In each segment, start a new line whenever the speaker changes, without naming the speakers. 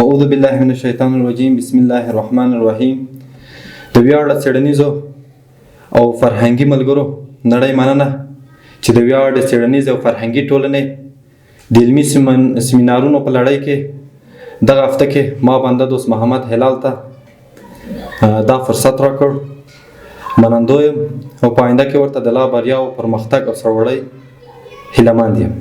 اعوذ بالله من الشیطان الرجیم بسم الله الرحمن الرحیم. د ویاړ څېړنیزو او فرهنګي ملګرو نړۍ مننه چې د ویاړ څېړنیز او فرهنګي ټولنې د علمي سیمینارونو په لړۍ کې دغه هفته کې ما بنده دوست محمد هلال ته دا فرصت راکړ. منندوی یم او په آینده کې ورته د لا بریا او پرمختګ او سرلوړۍ هیلهمند یم.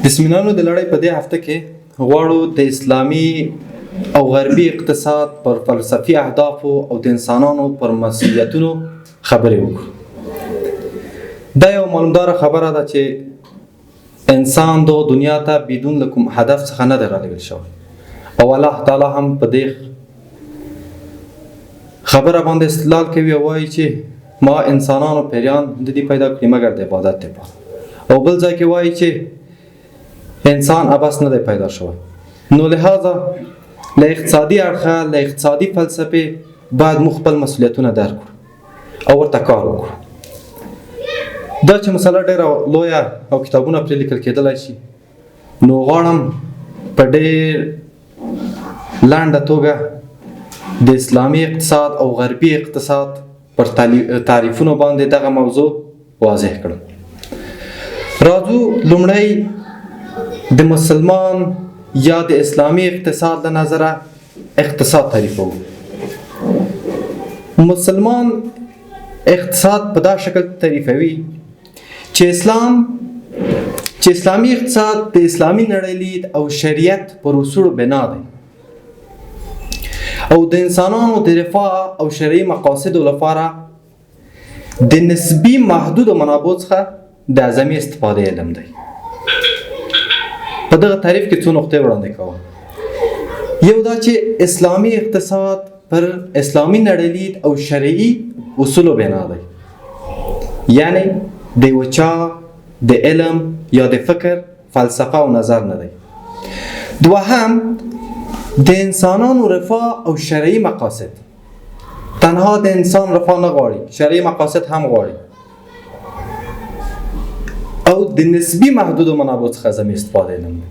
د سیمینارونو د لړۍ په دې هفته کې غواړو د اسلامي او غربي اقتصاد پر فلسفي اهدافو او د انسانانو پر مسؤلیتونو خبرې وکړو. دا یو معلومداره خبره ده چې انسان دغه دنیا ته بدون له کوم هدف څخه نه دی رالېږل شوی او الله تعالی هم په دې خبره باندې استدلال کوي او وایي چې ما انسانانو پیریان د دې پیدا کړي مګر د عبادت لپاره، او بل ځای کې وایي چې انسان ابس نه دی پیدا شوی. نو لہذا له اقتصادي اړخه له اقتصادي فلسفې باید موږ خپل مسؤلیتونه درک کړو او ورته کار وکړو. دا چې مسله ډېره لویه او کتابونه پرې لیکل کېدلی شي، نو غواړم په ډېر لنډه توګه د اسلامي اقتصاد او غربي اقتصاد پر تعریفونو باندې دغه موضوع واضح کړم. راځو لومړی د مسلمان یا د اسلامی اقتصاد له نظره اقتصاد تعریفوو. مسلمان اقتصاد په دا شکل تعریفوي چې اسلامی اقتصاد د اسلامی نړۍ لید او شریعت پر اصولو بنا دی او د انسانانو د رفاه او شرعي مقاصدو لپاره د نسبي محدودو منابعو څخه د اعظمي استفادې علم دی. په دغه تعریف کې څو نقطې وړاندې کوم. یو دا چې اسلامي اقتصاد پر اسلامي نړیلید او شرعي اصولو بنا دی، یعنی د یو چا د علم یا د فکر فلسفه او نظر نه دی. دوهم د انسانانو رفاه او شرعي مقاصد، تنها د انسان رفاه نه غواړي، شرعي مقاصد هم غواړي او د نسبی محدودو منابعو څخه اعظمي استفاده علم دی.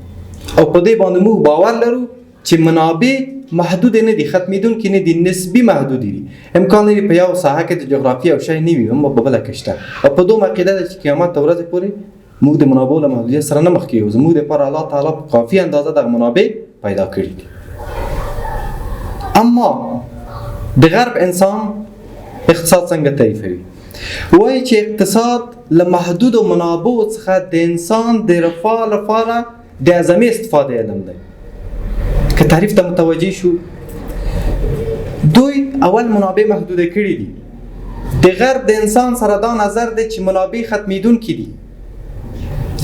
او په دې باندې موږ باور لرو چې منابع محدود نه دي، ختمېدونکي نه دي، نسبي محدود دي. امکان لري په یو ساحه کې د جغرافیې او شی نه وي هم په بله کې شته، او په دوم عقیده ده چې قیامت ته ورځې پورې موږ د منابعو له محدودیت سره نه مخ کېږو. زموږ دپاره الله تعالی په کافي اندازه دغه منابع پیدا کړي دي. اما د غرب انسان اقتصاد څنګه تعریفوي؟ وایي چې اقتصاد له محدودو منابعو څخه د انسان د رفاه لپاره د اعظمي استفاده علم دی. که تعریف ته متوجه شو، دوی اول منابع محدوده کړي دي. د غرب د انسان سره دا نظر دی چې منابع ختمېدونکي دي.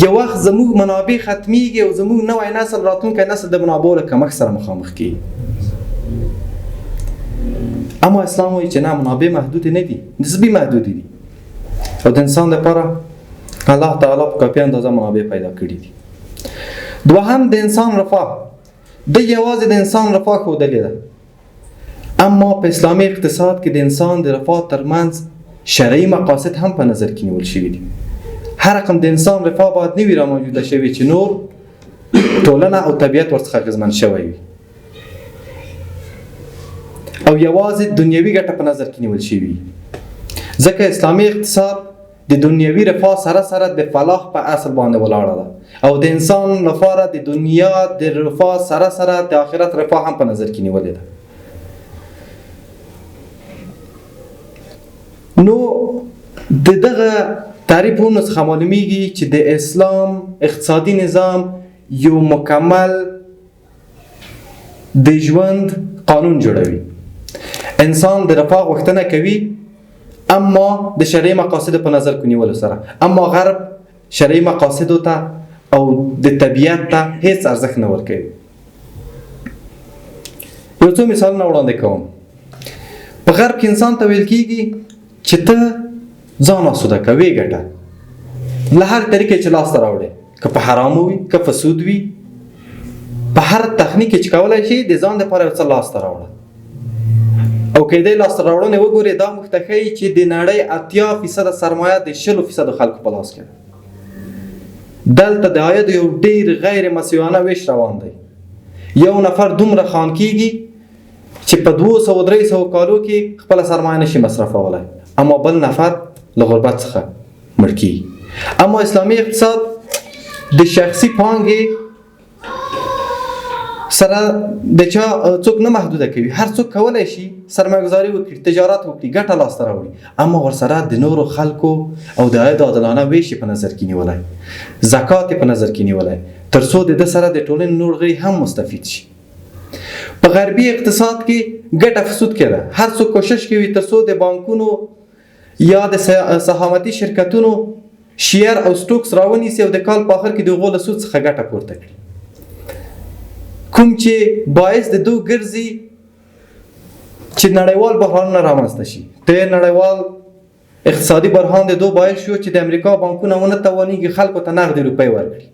یو وخت زموږ منابع ختمیږي او زموږ نوی نسل، راتلونکی نسل د منابعو له کمښت سره مخامخ کېږي. اما اسلام وایي چې نه، منابع محدود نه دي، نسبي محدود دي او د انسان لپاره الله تعالی په کافي اندازه منابع پیدا کړي دي. دوهم د انسان رفاه، د یوازې د انسان رفاه ښودلې ده. اما په اسلامي اقتصاد کې د انسان د رفاه ترمنځ شرعي مقاصد هم په نظر کې نیول شوي دي. هر رقم د انسان رفاه باید نه وي را موجوده شوي چې نور ټولنه او طبیعت ورڅخه اغېزمن شوی وي، او یوازې دنیوي ګټه په نظر کې نیول شوي. ځکه اسلامي اقتصاد د دنیوي رفاه سره سره د فلاح په اصل باندې ولاړه ده، او د انسان لپاره د دنیا د رفاه سره سره د آخرت رفاه هم په نظر کې نیولې ده. نو د دغه تعریفونو څخه معلومیږي چې د اسلام اقتصادي نظام یو مکمل د ژوند قانون جوړوي. انسان د رفاه غوښتنه کوي اما د شرعي مقاصدو په نظر کې نیولو سره. اما غرب شرعي مقاصدو ته او د طبیعت ته هیڅ ارزښت نه ورکوي. یو څو مثالونه وړاندې کوم. په غرب کې انسان ته ویل کېږي چې ته ځان آسوده کوه، ویې ګټه له هر طریقې چې لاسته راوړې، که په حرامو وي که په سود وي، په هر تخنیک چې کولی شي د ځان دپاره یو څه لاسته راوړه. او که دې لاسته راوړنې وګورې، دا موږ ته ښیي چې د نړۍ 80% سرمایه د 60% خلکو په لاس کې ده. دلته د عاید یو ډېر غیر مساویانه ویش روان دی. یو نفر دومره خان کیږي چې په 200-300 کالو کې خپل سرمایه نشي مصرفولای، اما بل نفر له غربت څخه مړ کیږي. اما اسلامي اقتصاد د شخصي پانګې سره د چا څوک نه محدوده کوي. هر څوک کولی شي سرمایه گذاري وکړي، تجارت وکړي، ګټه لاسته راوړي، اما ورسره د نورو خلکو او د عاید عادلانه ویش په نظر کې نیولای، زکات په نظر کې نیولای، تر څو د سره د ټولنې نور غړي هم مستفید شي. په غربي اقتصاد کې ګټه فسود کړه. هر څوک کوشش کوي تر څو د بانکونو یا د سهامتي شرکتونو شیر او سټوکس راونیسي او د کال په اخر کې د هغو له سود څخه ګټه پورته کړي، کوم چې باعث د دوی ګرځي چې نړیوال بحرانونه رامنځته شي. د نړیوال اقتصادي بحران د دوی باعث شو چې د امریکا بانکونه ونه توانېږي خلکو ته نغدې روپۍ ورکړي،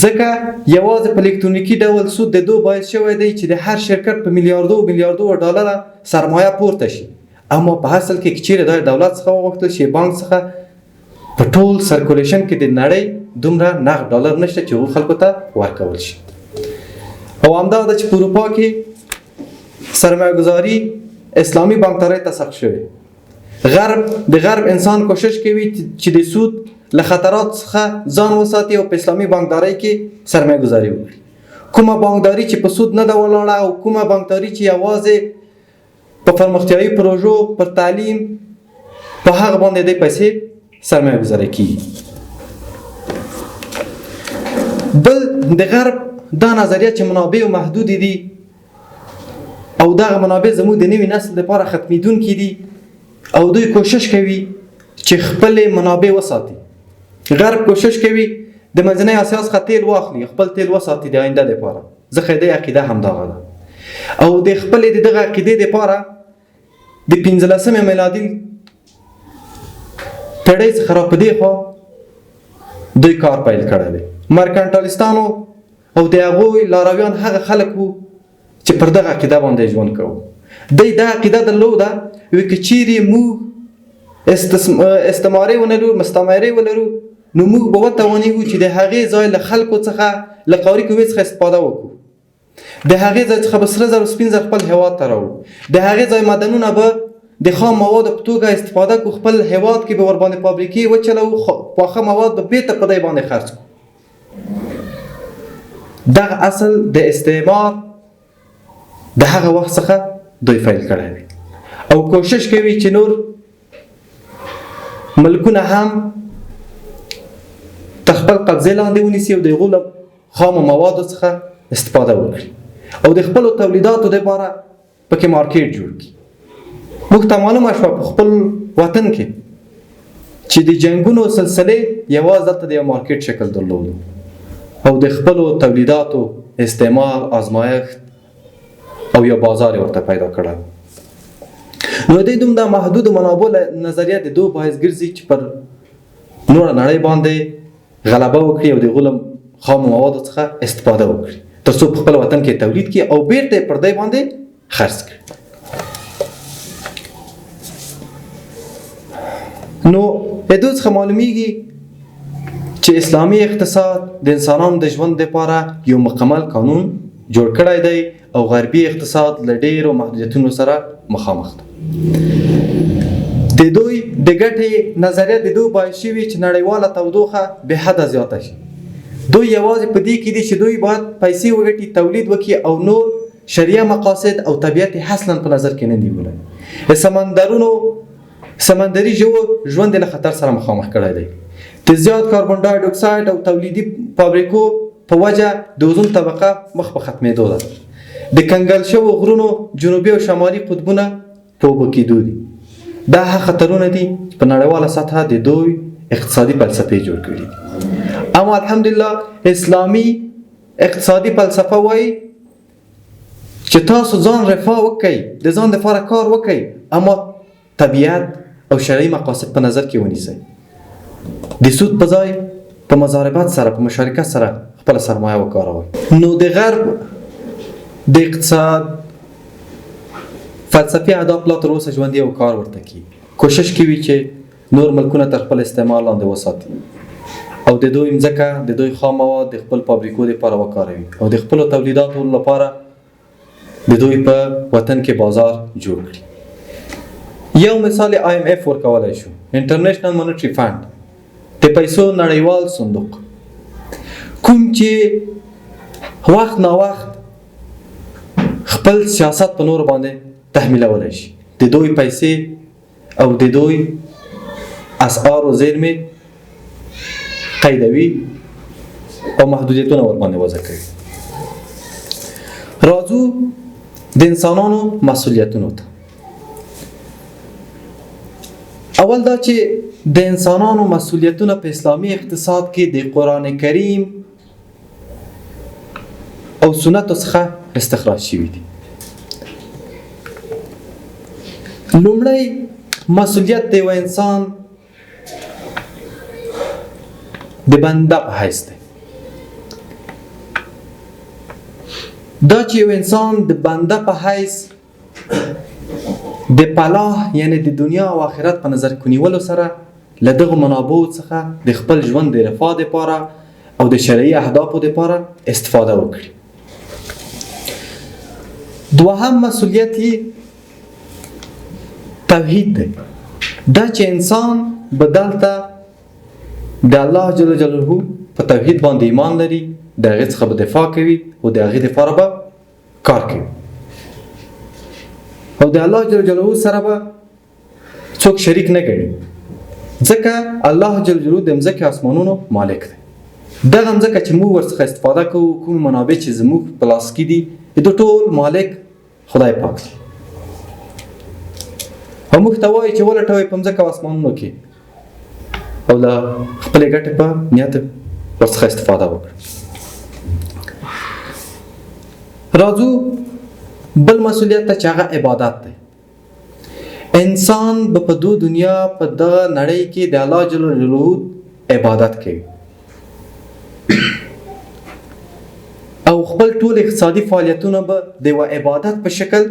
ځکه یوازې په الکترونیکي ډول سود د دوی باعث شوی دی چې د هر شرکت په میلیاردو ډالره سرمایه پورته شي. اما په اصل کې چیرې د دولت څخه وغوښتل شي بانک څخه په ټول سرکولیشن کې د نړۍ دومره نغد ډالر نشته چې هغو خلکو ته ورکول شي. او همدا ده چې په اروپا کې سرمایه گذاري اسلامي بانکدارۍ ته سخت شوی. د غرب انسان کوشش کوي چې د سود له خطرات څخه ځان وساتي او په اسلامي بانکدارۍ کې سرمایه گذاري وکړي. کومه بانکداري چې په سود نه ده ولاړه او کومه بانکداري چې یوازې په پرمختیایي پروژو، پر تعلیم، په هغه باندې د پیسې سرمایه گذاري کیږي. بل د غرب دا نظریه چې منابع محدود دي او دغه منابع زموږ د نوي نسل لپاره ختمېدونکي دي او دوی کوشش کوي چې خپل منابع وساتي. غرب کوشش کوي د منځنۍ اسیا څخه تیل واخلي، خپل تیل وساتي د آینده لپاره. ځکه د عقیده همدغه ده او د خپل دغه عقیدې لپاره د 15 میلادي پېړۍ څخه را په دې خوا دوی کار پیل کړی دی. مرکنټالیستانو او د هغوی لارویان هغه خلک وو چې پر دغه عقیده باندې ژوند کوو. دوی دا عقیده درلوده که چیرې موږ استعماري ولرو، مستعمري ولرو، نو موږ به وتوانېږو چې د هغې ځای له خلکو څخه له قاري قوې څخه استفاده وکړو، د هغې ځای څخه به سره زر او سپین زر خپل هېواد ته راوړو، د هغې ځای معدنونه به د خام موادو په توګه استفاده کړو، خپل هېواد کې به ورباندې فابریکې وچلوو، پاخه مواد به بېرته په دی باندې خرڅ کړو. دغه اصل د استعمار د هغه وخت څخه دوی فیل کړی دی او کوشش کوي چې نور ملکونه هم تر خپل قبضې لاندې ونیسي او د هغو له خامو موادو څخه استفاده وکړي او د خپلو تولیداتو دپاره پکې مارکیټ جوړ کړي. موږ ته معلومه شوه په خپل وطن کې چې د جنګونو سلسلې یوازې دلته د یو مارکیټ شکل درلودو او د خپلو تولیداتو استعمال، آزمایښت او یو بازار ورته پیدا کړی. نو د دومره محدودو منابعو نظریه د دوی باعث ګرځي چې پر نوره نړۍ باندې غلبه وکړي او د هغو له خامو موادو څخه استفاده وکړي تر څو په خپل وطن کې تولید کړي او بیرته یې پر دی باندې خرڅ کړي. نو د دوی څخه معلومیږي چې اسلامي اقتصاد د انسانانو د ژوند لپاره یو مکمل قانون جوړ کړی دی او غربي اقتصاد له ډېرو محدودیتونو سره مخامخ دی. د دوی د ګټې نظریه د دوی باعث شوي چې نړیواله تودوخه بې حده زیاته شي. دوی یوازې په دې کې دي چې دوی باید پیسې وګټي، تولید وکړي او نور شریعه مقاصد او طبیعت اصلا په نظر کې نه نیولای. سمندري ژوو ژوند له خطر سره مخامخ کړی دی. د زیات کاربن ډای اکساید او تولیدي فابریکو په وجه د اوزون طبقه مخ په ختمېدو ده. د کنګل شوو غرونو جنوبي او شمالي قطبونه په اوبه کېدو دي. دا هغه خطرونه دي په نړیواله سطحه د دوی اقتصادي فلسفې جوړ کړي. اما الحمدلله اسلامي اقتصادي فلسفه وایي چې تاسو ځان رفاه وکړئ، د ځان لپاره کار وکړئ، اما طبیعت او شرعي مقاصد په نظر کې ونیسئ. د سود په ځای په مضاربت سره، په مشارکت سره خپله سرمایه وکاروئ. نو د غرب د اقتصاد فلسفي اهداف لا تر اوسه ژوندي او کار ورته کوي. کوشش کوي چې نور ملکونه تر خپل استعمال لاندې وساتي او د دوی مځکه د دوی خام مواد د خپل فابریکو لپاره وکاروي او د خپل تولیداتو لپاره د دوی په وطن کې بازار جوړ کړي. یو مثال IMF ورکولای شو، انټرنیشنل مانیټری فند، د پیسو نړیوال صندوق، کوم چې وخت نا وخت خپل سیاست په نور باندې تحمیلولی شي، د دوی پیسې او د دوی اسعار او زیرمې قیدوي او محدودیتونه ورباندې وضع کوي. راځو د انسانانو مسؤلیتونو ته. اول دا چې د انسانانو مسؤلیتونه په اسلامي اقتصاد کې د قرآن کریم او سنتو څخه استخراج شوي دي. لومړی مسؤلیت د یو انسان د بنده په حیث دی. دا چې یو انسان د بنده په حیث د فلاح یعنی د دنیا او آخرت په نظر کې نیولو سره له دغو منابعو څخه د خپل ژوند د رفاه دپاره او د شرعي اهدافو دپاره استفاده وکړي. دوهم مسؤلیت یې توحید دی. دا چې انسان به دلته د الله جل جلاله په توحید باندې ایمان لري، د هغې څخه به دفاع کوي او د هغې دپاره به کار کوي او د الله جل جلاله سره به څوک شریک نه ګڼي، ځکه الله جل جلاله د مځکې اسمانونو مالک دی. دغه مځکه چې موږ ورڅخه استفاده کوو، کوم منابع چې زموږ په لاس کې دي، د ټول مالک خدای پاک دی او موږ ته وایي چې ولټوئ په مځکه او اسمانونو کې او له خپلې ګټې په نیت ورڅخه استفاده وکړو. راځو بل مسؤلیت ته چې هغه عبادت دی. انسان به په دو دنیا په دغه نړۍ کې د الله جل جلاله عبادت کوي او خپل ټول اقتصادي فعالیتونه به د یوه عبادت په شکل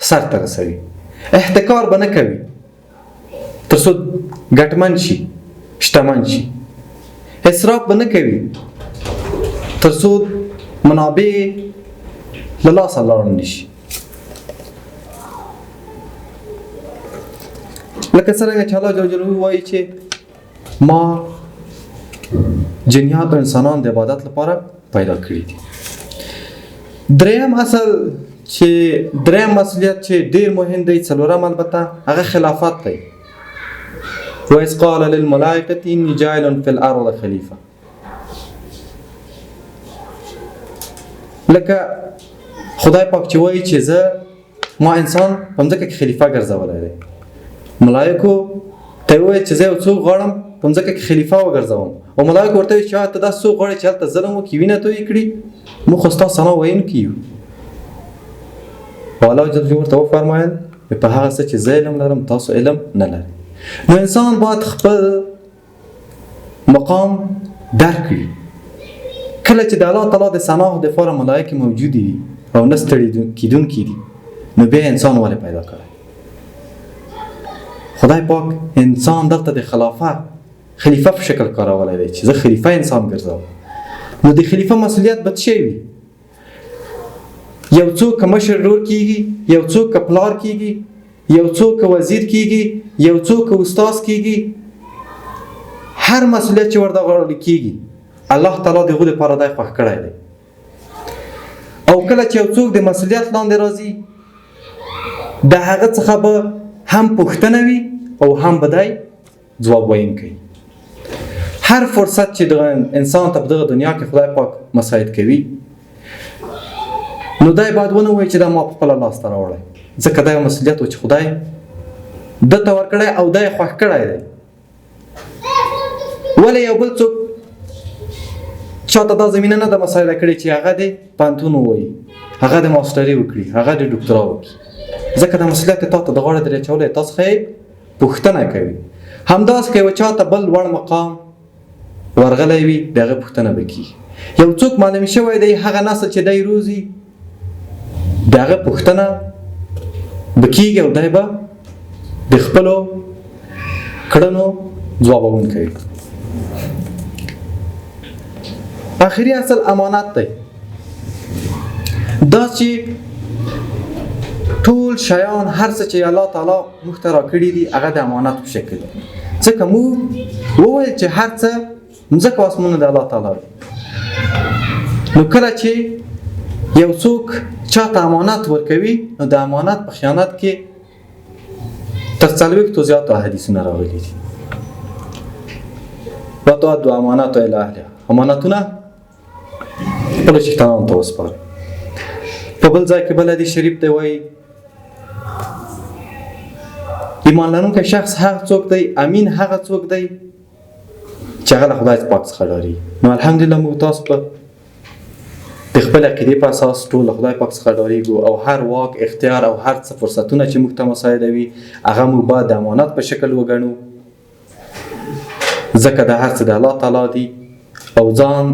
سرته رسوي. احتکار به نه کوي تر څو ګټمن شي، شتمن شي. اسراف به نه کوي تر څو منابع له لاسه لاړ نه شي. لکه څرنګه چې الله جل جلاله وایي چې ما جنیات او انسانان د عبادت لپاره پیدا کړي دي. دریم مسؤلیت چې ډیر مهم دی، څلورم البته هغه خلافت دی. وَإِذْ قَالَ لِلْمَلَائِكَةِ إِنِّي جَاعِلٌ فِي الْأَرْضِ خَلِيفَةً. لکه خدای پاک چې وایي چې زه ما انسان په مځکه کې خلیفه ګرځولی دی. ملائکو ته وایي چې زه یو څوک غواړم په مځکه کې خلیفه وګرځوم او ملائکو ورته وایي چې ته داسې څوک غواړې چې هلته ظلم وکړي، وینه تویې کړي، موږ خو ستا ثنا ویونکي یو. او الله جل جلاله ورته وفرمایل په هغه څه چې زه علم لرم تاسو علم نه لرئ. نو انسان باید خپل مقام درک کړي. کله چې د الله تعالی د ثنا دپاره ملایکې موجودې وي او نه ستړي کیدونکي دي، نو بیا انسان ولې پیدا کړی؟ خدای پاک انسان دلته د خلیفه په شکل کارولی دی چې زه خلیفه انسان ګرځوم. نو د خلیفه مسؤلیت به څه شی وي؟ یو څوک که مشر ورور کیږي، یو څوک که پلار کیږي، یو څوک که وزیر کیږي، یو څوک که استاد کیږي، هر مسؤلیت چې ورته غوړل کیږي الله تعالی دغه لپاره دای خوښ کړی دی. او کله چې یو څوک د مسؤلیت لاندې راځي، د هغه څخه به هم پوښتنه وي او هم به دی ځواب ویونکی. هر فرصت چې دغه انسان ته په دغه دنیا کې خدای پاک مساعد کوي، نو دی باید ونه وایي چې دا ما په خپله لاسته راوړی، ځکه دا یو مسؤلیت و چې خدای ده ته ورکړی او دی یې خوښ کړی دی. ولې یو بل څوک چاته دا زمینه نه ده مساعده کړې چې هغه د پوهنتون ووایي، هغه د ماسټري وکړي، هغه د ډاکټرا وکړي، ځکه دا مسؤلیت تا ته د غاړه درې اچولی، تا څخه یې پوښتنه کوي. همداسې که یو چاته بل لوړ مقام ورغلی وي، د هغه پوښتنه به کېږي. یو څوک معلوم شوی دی، هغه نسل چې دی روزي، د هغه پوښتنه به کېږي او دی به د خپلو کړنو ځوابونه کوي. آخري اصل امانت دی، دا چې ټول شیان هر څه چې الله تعالی موږ ته راکړي دي هغه د امانت په شکل دي. ځکه موږ وویل چې هر څه مځکه او اسمانونه د الله تعالی دي. نو کله چې یو څوک چاته امانت ورکوي نو د امانت په خیانت کې تر 40 زیاته حدیثونه راغلي دي. وتؤدوا الامانات الى اهلها، امانتونه خپلو چښتنانو ته وسپارئ. په بل ځای کې بل حدیث شریف دی وایي ایمان لرونکی شخص هغه څوک دی، امین هغه څوک دی چې هغه له خدای پاک څخه ډارېږي. نو الحمدلله موږ تاسو په د خپل عقیدې په اساس ټول له خدای پاک څخه ډارېږو او هر واک اختیار او هر څه فرصتونه چې موږ ته مساعدوي هغه موږ باید د امانت په شکل وګڼو، ځکه د هر څه د الله تعالی دي او ځان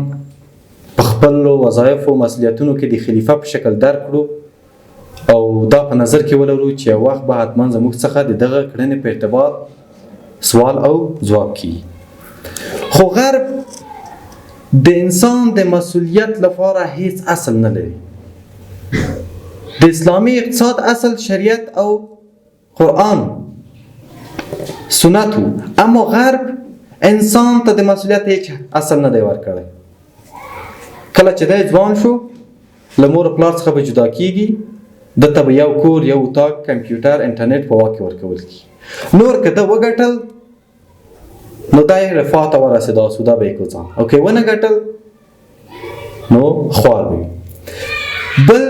په خپلو وظایفو مسؤلیتونو کې د خلیفه په شکل درک کړو او دا په نظر کې ولرو چې یو وخت به حتما زموږ څخه د دغه کړنې په ارتباط سوال او ځواب کیږي. خو غرب د انسان د مسؤلیت لپاره هیڅ اصل نه لري. د اسلامي اقتصاد اصل شریعت او قرآن سنت وو، اما غرب انسان ته د مسؤلیت هیڅ اصل نه دی ورکړی. کله چې دی ځوان شو له مور او پلار څخه به جدا کیږي، دته به یو کور، یو اتاق، کمپیوټر، انټرنیټ په واک کې ورکول کیږي. نور که ده وګټل نو دا یې رفاه ته ورسېد، آسوده به یې کړ ځان، او که یې ونه ګټل نو خوار به وي. بل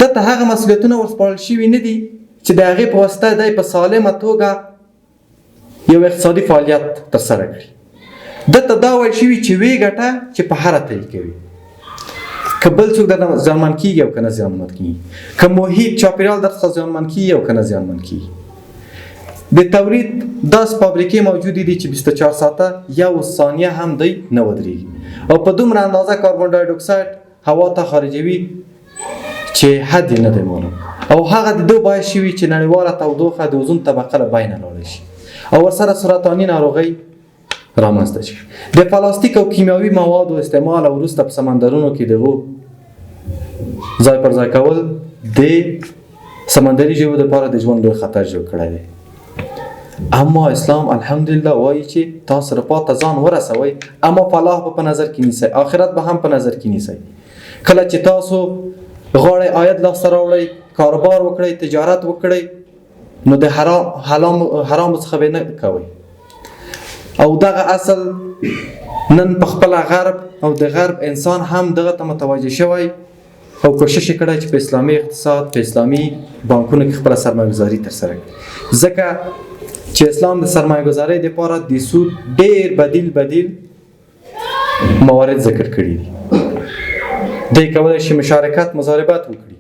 دته هغه مسؤلیتونه ورسپارل شوي نه دي چې د هغې په واسطه دی په سالمه توګه یو اقتصادي فعالیت ترسره کړي. دته دا ویل شوي چې ویې ګټه چې په هره طریقه کوي، که بل څوک درنه زیانمن کیږي او که نه زیانمن کیږي، که محیط چاپیریال درڅخه زیانمن کیږي او که نه زیانمن کیږي. د تولید داسې فابریکې موجودې دي چې 24 ساعته یو ثانیه هم دی نه ودرېږي او په دومره اندازه کاربن ډای اکساید هوا ته خارجوي چې حد یې نه دی معلوم، او هغه د دو باعث شوي چې نړیواله تودوخه د اوزون طبقه له بینه لاړه شي او ورسره سرطاني ناروغۍ رامنځته شي. د پلاستیک او کیمیاوي موادو استعمال او وروسته په سمندرونو کې دغو ځای پر ځای کول د سمندري ژویو لپاره د ژوند لوی خطر جوړ کړی دی. اما اسلام الحمدلله وایي چې تاسو رفاه ته ځان ورسوئ، اما فلاح به په نظر کې نیسئ، آخرت به هم په نظر کې نیسئ. کله چې تاسو غواړئ عاید لاسته راوړئ، کاروبار وکړئ، تجارت وکړئ، نو د حرام څخه به نه کوئ. او دغه اصل نن په خپله غرب او د غرب انسان هم دغه ته متوجه شوی او کوشش یې کړی چې په اسلامي اقتصاد، په اسلامي بانکونو کې خپله سرمایه‌ګذاري ترسره کړي، ځکه چې اسلام د سرمایه‌ګذارۍ دپاره د سود ډېر بدیل موارد ذکر کړي دي. دوی کولی شي مشارکت، مضاربت وکړي،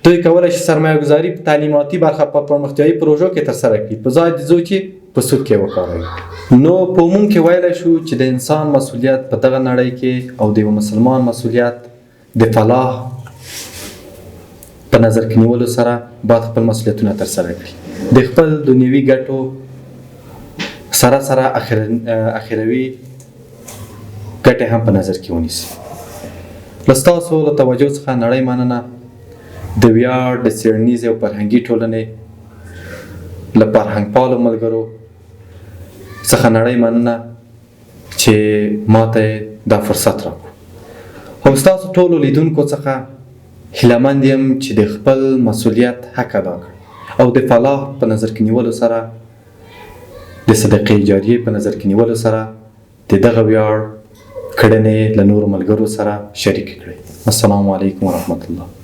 دوی کولی شي سرمایه‌ګذاري په تعلیماتي برخه په پرمختیایي پروژو کې ترسره کړي په ځای د ځو چې په سود کې وکاروي. نو په عموم کې ویلی شو چې د انسان مسؤلیت په دغه نړۍ کې او د یو مسلمان مسؤلیت د فلاح په نظر کې نیولو سره باید خپل مسؤلیتونه ترسره کړي، د خپل دنیوي ګټو سره سره اخروي ګټې هم په نظر کې ونیسي. له ستاسو له توجه څخه نړۍ مننه. د ویاړ د څېړنیزې او فرهنګي ټولنې له فرهنګپالو ملګرو څخه نړۍ مننه چې ماته دا فرصت راکړو. هم ستاسو ټولو لیدونکو څخه هیلهمند یم چې د خپل مسؤلیت حق ادا کړئ او د فلاح په نظر کې نیولو سره، د صدقې جاریې په نظر کې نیولو سره د دغه ویاړ کړنې له نورو ملګرو سره شریک کړئ. السلام علیکم ورحمت الله.